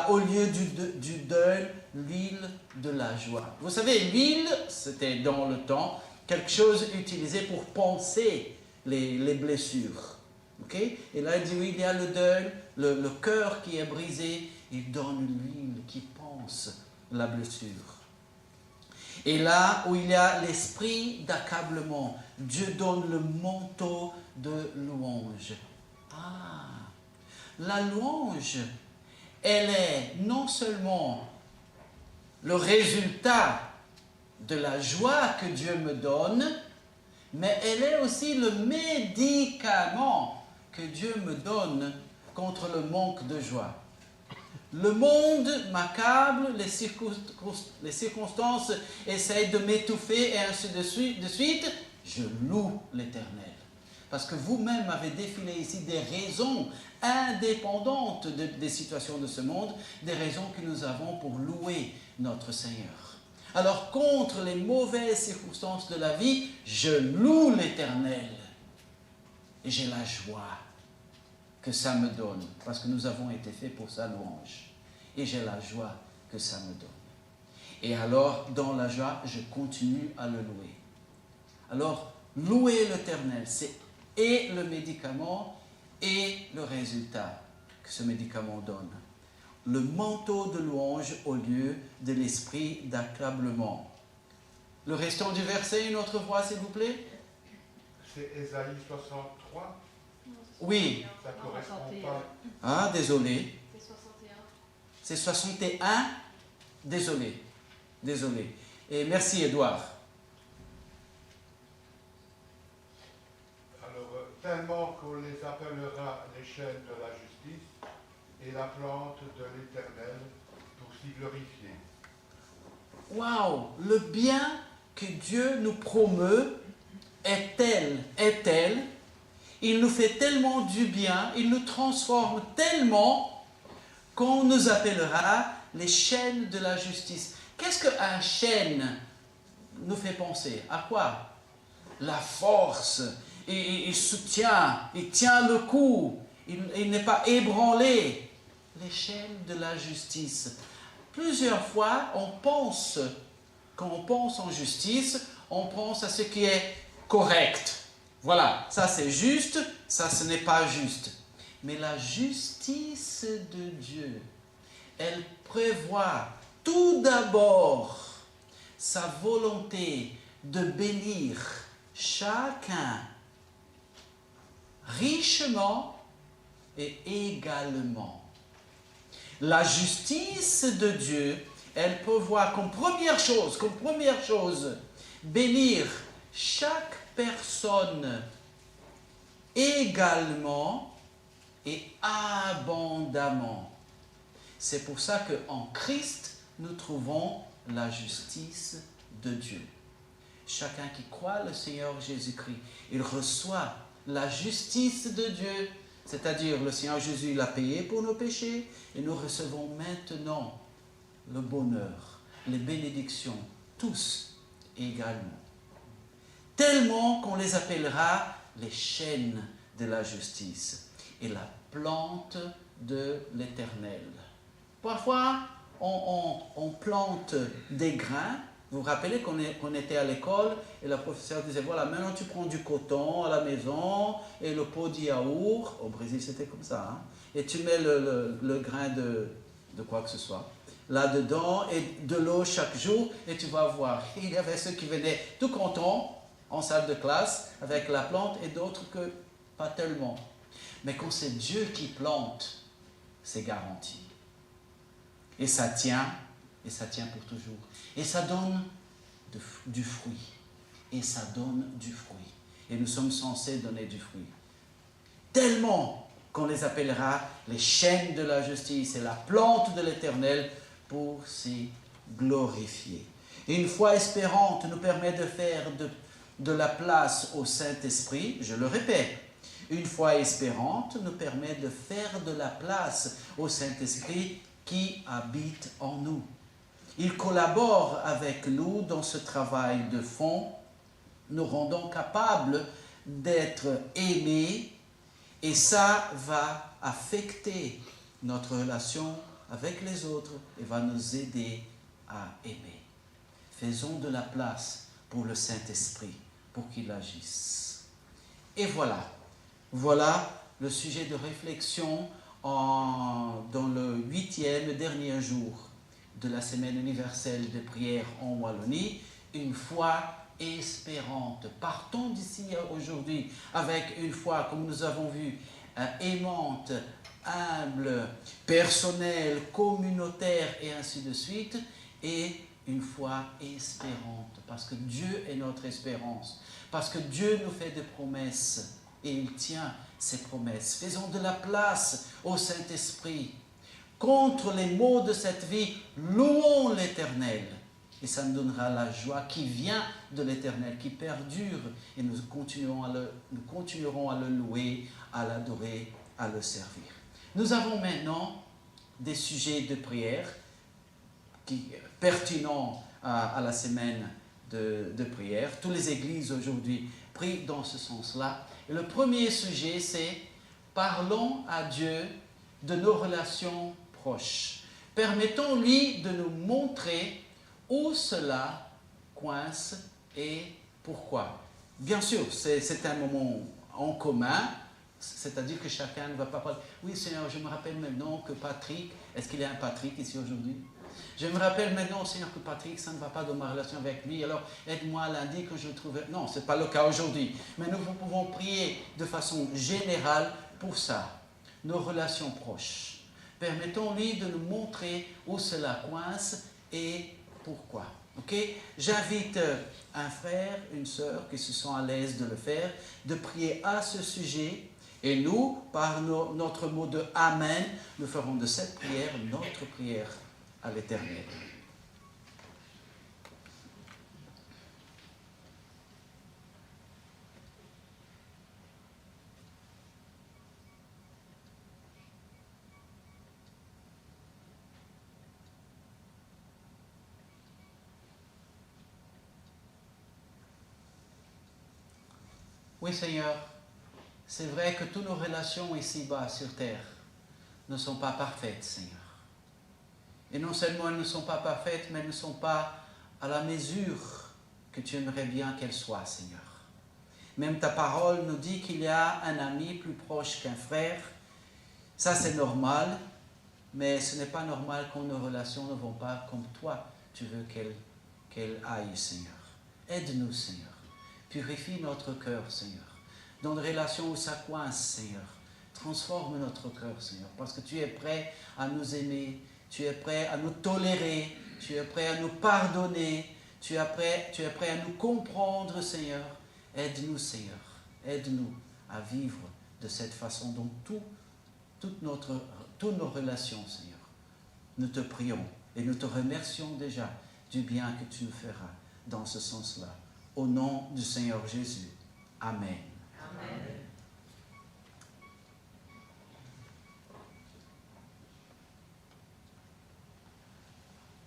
Au lieu du deuil, l'huile de la joie. Vous savez, l'huile, c'était dans le temps quelque chose utilisé pour panser les blessures. Okay? Et là, il dit, oui, il y a le deuil, le cœur qui est brisé, il donne l'huile qui panse la blessure. Et là où il y a l'esprit d'accablement, Dieu donne le manteau de louange. Ah, la louange, elle est non seulement le résultat de la joie que Dieu me donne, mais elle est aussi le médicament que Dieu me donne contre le manque de joie. Le monde m'accable, les circonstances essayent de m'étouffer et ainsi de suite. Je loue l'Éternel. Parce que vous-même avez défilé ici des raisons indépendantes des situations de ce monde, des raisons que nous avons pour louer notre Seigneur. Alors, contre les mauvaises circonstances de la vie, je loue l'Éternel. Et j'ai la joie que ça me donne, parce que nous avons été faits pour sa louange. Et j'ai la joie que ça me donne. Et alors, dans la joie, je continue à le louer. Alors, louer l'Éternel, c'est et le médicament et le résultat que ce médicament donne. Le manteau de louange au lieu de l'esprit d'accablement. Le restant du verset, une autre fois, s'il vous plaît. C'est Ésaïe 63. Oui. Ça ne correspond pas. Ah, désolé. C'est 61. C'est 61. Désolé. Désolé. Et merci, Édouard. Alors, tellement qu'on les appellera les chaînes de la justice et la plante de l'Éternel pour s'y glorifier. Waouh! Le bien que Dieu nous promeut est tel. Il nous fait tellement du bien, il nous transforme tellement qu'on nous appellera les chaînes de la justice. Qu'est-ce qu'un chêne nous fait penser? À quoi? La force. Il soutient, il tient le coup, il n'est pas ébranlé. Les chaînes de la justice. Plusieurs fois, quand on pense en justice, on pense à ce qui est correct. Voilà, ça c'est juste, ça ce n'est pas juste. Mais la justice de Dieu, elle prévoit tout d'abord sa volonté de bénir chacun richement et également. La justice de Dieu, elle prévoit comme première chose, bénir chaque personne également et abondamment. C'est pour ça qu'en Christ, nous trouvons la justice de Dieu. Chacun qui croit le Seigneur Jésus-Christ, il reçoit la justice de Dieu, c'est-à-dire le Seigneur Jésus l'a payé pour nos péchés et nous recevons maintenant le bonheur, les bénédictions, tous également. Tellement qu'on les appellera les chaînes de la justice et la plante de l'Éternel. Parfois, on plante des grains. Vous vous rappelez qu'on était à l'école et la professeure disait, voilà, maintenant tu prends du coton à la maison et le pot de yaourt, au Brésil c'était comme ça, hein, et tu mets le grain de quoi que ce soit là-dedans et de l'eau chaque jour et tu vas voir. Et il y avait ceux qui venaient tout contents en salle de classe avec la plante et d'autres que pas tellement. Mais quand c'est Dieu qui plante, c'est garanti. Et ça tient pour toujours. Et ça donne du fruit. Et ça donne du fruit. Et nous sommes censés donner du fruit. Tellement qu'on les appellera les chaînes de la justice et la plante de l'Éternel pour s'y glorifier. Et une foi espérante nous permet de faire de la place au Saint-Esprit, je le répète, une foi espérante nous permet de faire de la place au Saint-Esprit qui habite en nous. Il collabore avec nous dans ce travail de fond, nous rendant capables d'être aimés et ça va affecter notre relation avec les autres et va nous aider à aimer. Faisons de la place pour le Saint-Esprit, pour qu'il agisse. Et voilà le sujet de réflexion dans le 8e dernier jour de la semaine universelle de prière en Wallonie, une foi espérante. Partons d'ici aujourd'hui avec une foi, comme nous avons vu, aimante, humble, personnelle, communautaire et ainsi de suite, et une foi espérante, parce que Dieu est notre espérance, parce que Dieu nous fait des promesses et il tient ses promesses. Faisons de la place au Saint-Esprit. Contre les maux de cette vie, louons l'Éternel. Et ça nous donnera la joie qui vient de l'Éternel, qui perdure. Et nous continuerons à le louer, à l'adorer, à le servir. Nous avons maintenant des sujets de prière pertinents à la semaine de prière. Toutes les églises aujourd'hui prient dans ce sens-là. Et le premier sujet, c'est « Parlons à Dieu de nos relations proches. Permettons-lui de nous montrer où cela coince et pourquoi. » Bien sûr, c'est un moment en commun, c'est-à-dire que chacun ne va pas parler. Oui, Seigneur, je me rappelle maintenant que Patrick, est-ce qu'il y a un Patrick ici aujourd'hui? Je me rappelle maintenant, Seigneur, que Patrick, ça ne va pas dans ma relation avec lui, alors aide-moi lundi que je le trouve. Non, ce n'est pas le cas aujourd'hui. Mais nous pouvons prier de façon générale pour ça, nos relations proches. Permettons-lui de nous montrer où cela coince et pourquoi. Okay? J'invite un frère, une sœur qui se sent à l'aise de le faire, de prier à ce sujet. Et nous, par notre mot de Amen, nous ferons de cette prière notre prière à l'Éternel. Oui, Seigneur, c'est vrai que toutes nos relations ici-bas sur terre ne sont pas parfaites, Seigneur. Et non seulement elles ne sont pas parfaites, mais elles ne sont pas à la mesure que tu aimerais bien qu'elles soient, Seigneur. Même ta parole nous dit qu'il y a un ami plus proche qu'un frère. Ça, c'est normal, mais ce n'est pas normal quand nos relations ne vont pas comme toi, tu veux qu'elles aillent, Seigneur. Aide-nous, Seigneur. Purifie notre cœur, Seigneur. Dans des relations où ça coince, Seigneur. Transforme notre cœur, Seigneur, parce que tu es prêt à nous aimer. Tu es prêt à nous tolérer, tu es prêt à nous pardonner, tu es prêt à nous comprendre, Seigneur. Aide-nous, Seigneur. Aide-nous à vivre de cette façon dans toutes nos relations, Seigneur. Nous te prions et nous te remercions déjà du bien que tu nous feras dans ce sens-là. Au nom du Seigneur Jésus. Amen. Amen.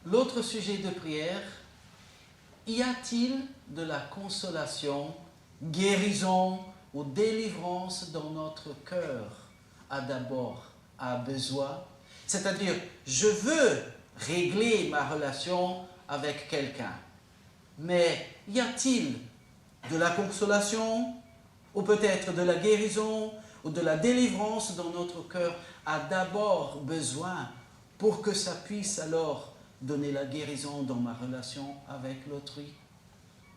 L'autre sujet de prière, y a-t-il de la consolation, guérison ou délivrance dans notre cœur a besoin? C'est-à-dire, je veux régler ma relation avec quelqu'un, mais y a-t-il de la consolation ou peut-être de la guérison ou de la délivrance dans notre cœur a d'abord besoin pour que ça puisse alors donner la guérison dans ma relation avec l'autrui?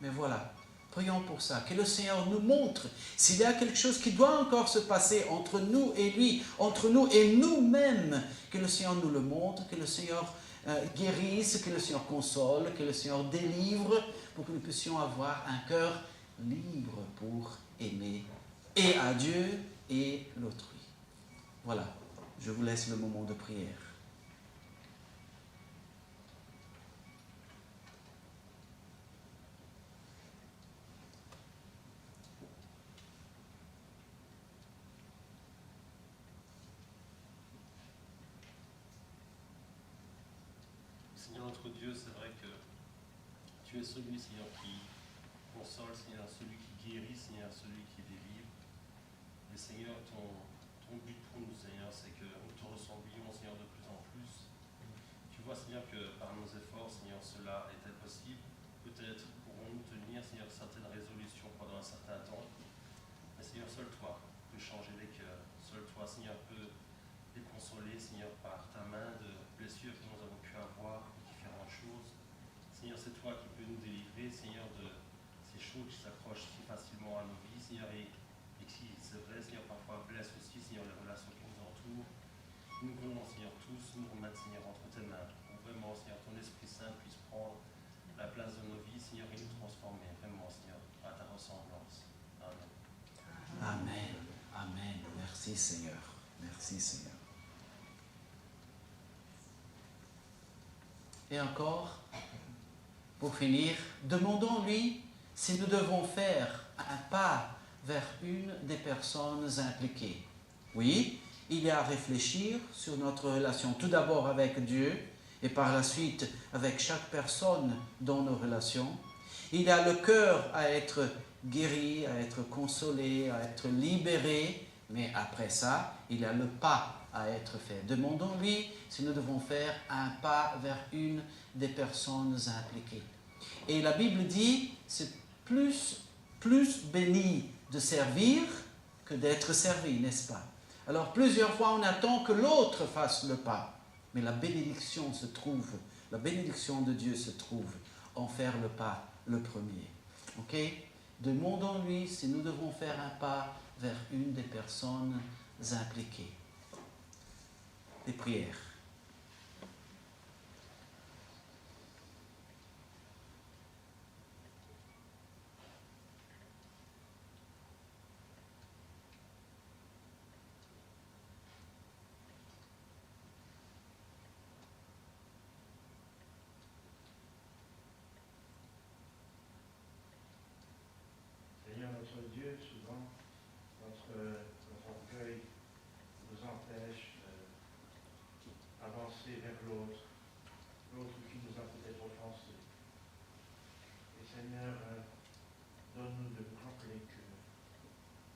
Mais voilà, prions pour ça, que le Seigneur nous montre s'il y a quelque chose qui doit encore se passer entre nous et lui, entre nous et nous-mêmes, que le Seigneur nous le montre, que le Seigneur guérisse, que le Seigneur console, que le Seigneur délivre, pour que nous puissions avoir un cœur libre pour aimer et à Dieu et l'autrui. Voilà, je vous laisse le moment de prière. Seigneur notre Dieu, c'est vrai que tu es celui, Seigneur, qui console, Seigneur, celui qui guérit, Seigneur, celui qui délivre. Mais Seigneur, ton but pour nous, Seigneur, c'est que nous te ressemblions, Seigneur, de plus en plus. Tu vois, Seigneur, que par nos efforts, Seigneur, cela était possible. Peut-être pourrons-nous tenir, Seigneur, certaines résolutions pendant un certain temps. Mais Seigneur, seul toi peux changer les cœurs. Seul toi, Seigneur, peut les consoler, Seigneur, par ta main de blessures que nous avons pu avoir. Choses. Seigneur, c'est toi qui peux nous délivrer, Seigneur, de ces choses qui s'accrochent si facilement à nos vies, Seigneur, et qui, c'est vrai, Seigneur, parfois blessent aussi, Seigneur, les relations qui nous entourent. Nous voulons, Seigneur, tous nous remettre, Seigneur, entre tes mains, pour vraiment, Seigneur, ton Esprit Saint puisse prendre la place de nos vies, Seigneur, et nous transformer, vraiment, Seigneur, à ta ressemblance. Amen. Amen. Amen. Merci, Seigneur. Merci, Seigneur. Et encore, pour finir, demandons-lui si nous devons faire un pas vers une des personnes impliquées. Oui, il y a à réfléchir sur notre relation, tout d'abord avec Dieu et par la suite avec chaque personne dans nos relations. Il y a le cœur à être guéri, à être consolé, à être libéré, mais après ça, il y a le pas à être fait. Demandons-lui si nous devons faire un pas vers une des personnes impliquées. Et la Bible dit, c'est plus béni de servir que d'être servi, n'est-ce pas? Alors plusieurs fois on attend que l'autre fasse le pas, mais la bénédiction de Dieu se trouve en faire le pas le premier. Ok? Demandons-lui si nous devons faire un pas vers une des personnes impliquées. Des prières. Seigneur notre Dieu, souvent notre orgueil nous empêche d'avancer vers l'autre qui nous a peut-être offensés. Et Seigneur, donne-nous de nous rappeler que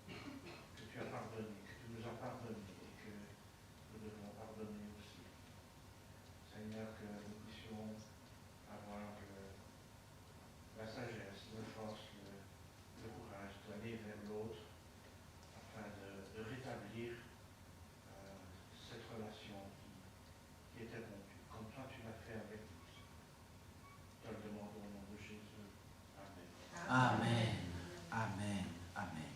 tu as pardonné, que tu nous as pardonné et que nous devons pardonner aussi. Seigneur, que nous puissions avoir la sagesse, la force, le courage d'aller vers l'autre afin de rétablir cette relation qui était rompue, comme toi tu l'as fait avec nous. Te le demandons au nom de Jésus. Amen. Amen. Amen. Amen.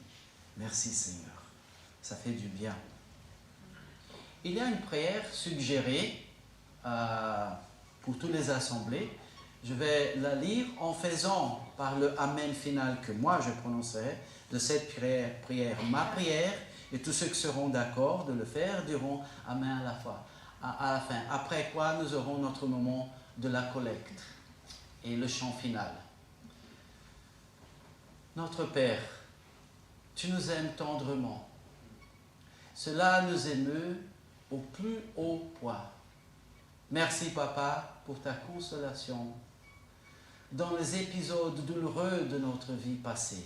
Merci Seigneur. Ça fait du bien. Il y a une prière suggérée pour toutes les assemblées Je vais la lire en faisant par le Amen final que moi je prononcerai de cette prière ma prière, et tous ceux qui seront d'accord de le faire diront Amen à la fois, à la fin. Après quoi, nous aurons notre moment de la collecte et le chant final. Notre Père, tu nous aimes tendrement. Cela nous émeut au plus haut point. Merci, Papa, pour ta consolation dans les épisodes douloureux de notre vie passée.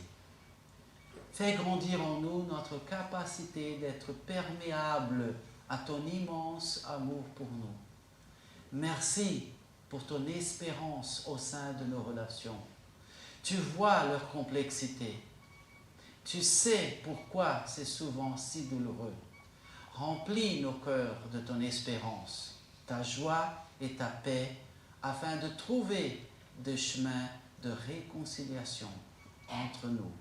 Fais grandir en nous notre capacité d'être perméable à ton immense amour pour nous. Merci pour ton espérance au sein de nos relations. Tu vois leur complexité. Tu sais pourquoi c'est souvent si douloureux. Remplis nos cœurs de ton espérance, ta joie et ta paix, afin de trouver des chemins de réconciliation entre nous.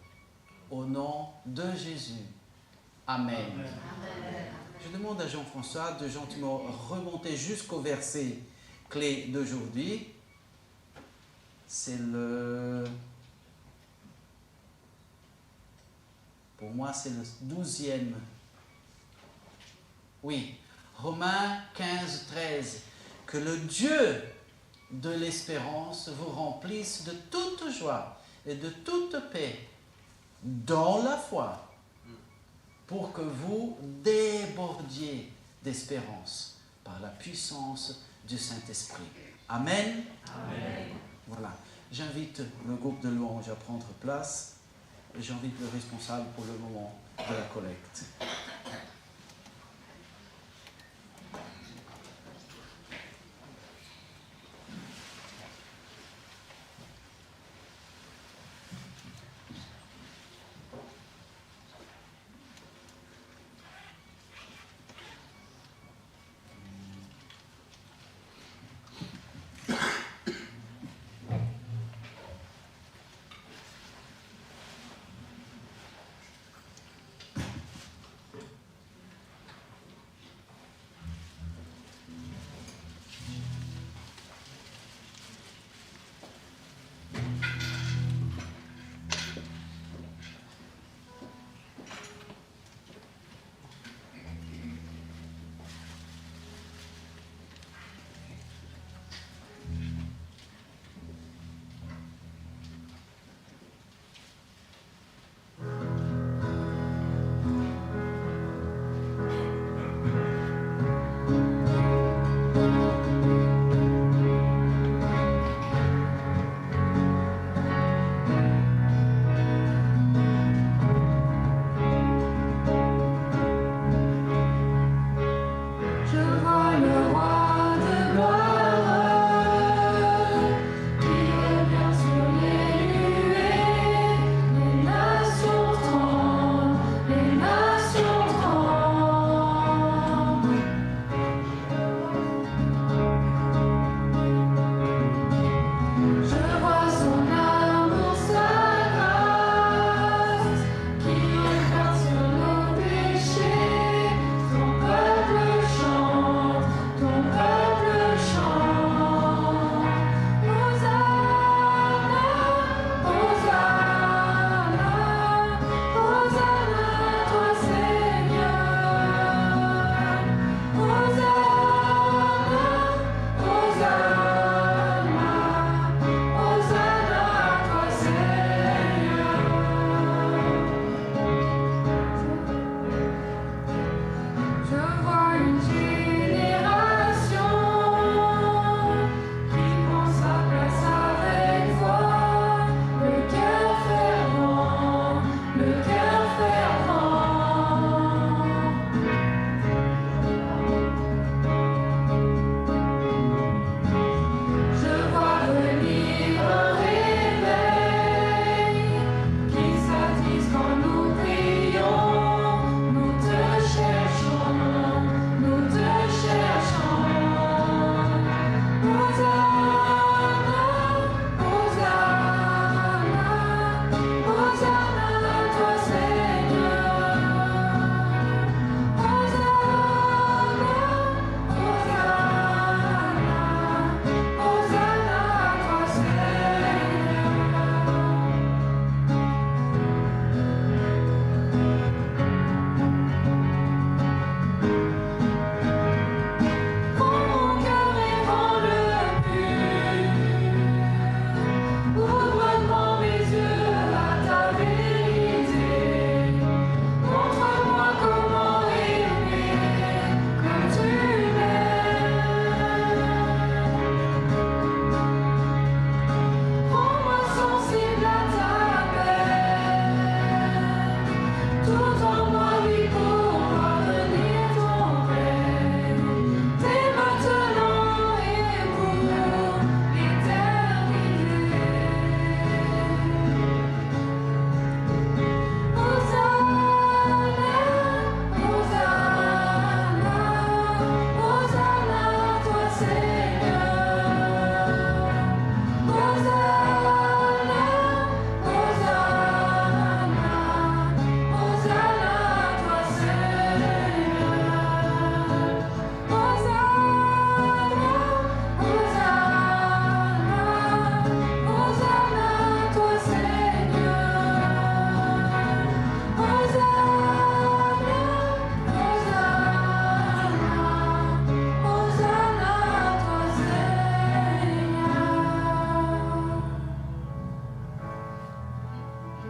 Au nom de Jésus. Amen. Amen. Je demande à Jean-François de gentiment remonter jusqu'au verset clé d'aujourd'hui. C'est pour moi, c'est le 12e. Oui, Romains 15, 13. Que le Dieu de l'espérance vous remplisse de toute joie et de toute paix dans la foi, pour que vous débordiez d'espérance par la puissance du Saint-Esprit. Amen. Amen. Voilà. J'invite le groupe de louanges à prendre place et j'invite le responsable pour le moment de la collecte.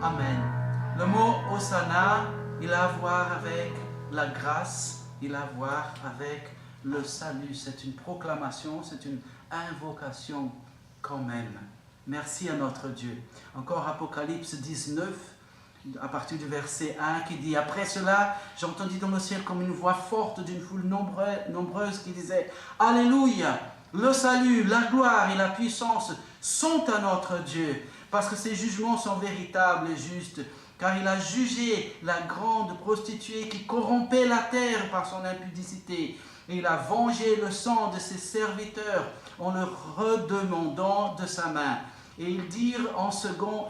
Amen. Le mot Hosanna, il a à voir avec la grâce, il a à voir avec le salut. C'est une proclamation, c'est une invocation quand même. Merci à notre Dieu. Encore Apocalypse 19, à partir du verset 1, qui dit « Après cela, j'entendis dans le ciel comme une voix forte d'une foule nombreuse qui disait « Alléluia, le salut, la gloire et la puissance sont à notre Dieu, parce que ses jugements sont véritables et justes, car il a jugé la grande prostituée qui corrompait la terre par son impudicité, et il a vengé le sang de ses serviteurs en leur redemandant de sa main. » Et ils dirent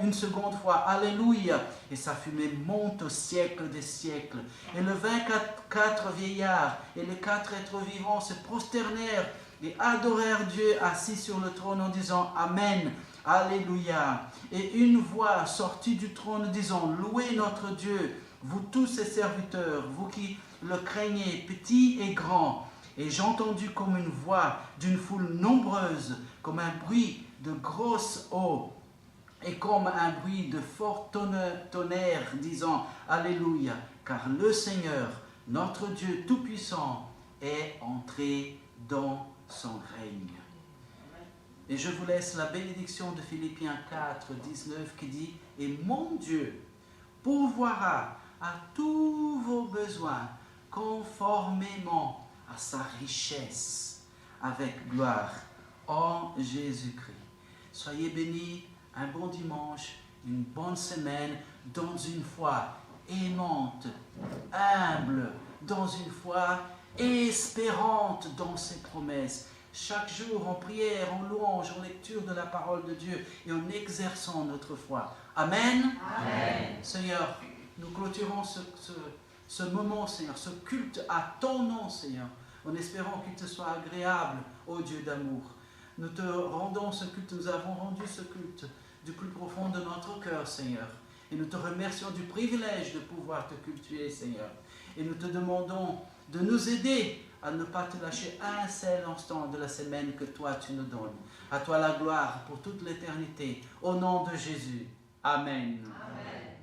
une seconde fois, Alléluia, et sa fumée monte au siècle des siècles. Et les 24 vieillards et les 4 êtres vivants se prosternèrent et adorèrent Dieu assis sur le trône en disant Amen, Alléluia. Et une voix sortit du trône disant, Louez notre Dieu, vous tous ses serviteurs, vous qui le craignez, petits et grands. Et j'entendis comme une voix d'une foule nombreuse, comme un bruit de grosses eaux, et comme un bruit de fort tonnerre, disant Alléluia, car le Seigneur, notre Dieu Tout-Puissant, est entré dans son règne. Et je vous laisse la bénédiction de Philippiens 4, 19 qui dit « Et mon Dieu pourvoira à tous vos besoins conformément à sa richesse avec gloire en Jésus-Christ. » Soyez bénis, un bon dimanche, une bonne semaine, dans une foi aimante, humble, dans une foi espérante dans ses promesses. Chaque jour en prière, en louange, en lecture de la parole de Dieu et en exerçant notre foi. Amen. Amen. Seigneur, nous clôturons ce moment, Seigneur, ce culte à ton nom, Seigneur, en espérant qu'il te soit agréable, ô Dieu d'amour. Nous te rendons ce culte, nous avons rendu ce culte du plus profond de notre cœur, Seigneur. Et nous te remercions du privilège de pouvoir te cultuer, Seigneur. Et nous te demandons de nous aider à ne pas te lâcher un seul instant de la semaine que toi tu nous donnes. À toi la gloire pour toute l'éternité. Au nom de Jésus. Amen. Amen.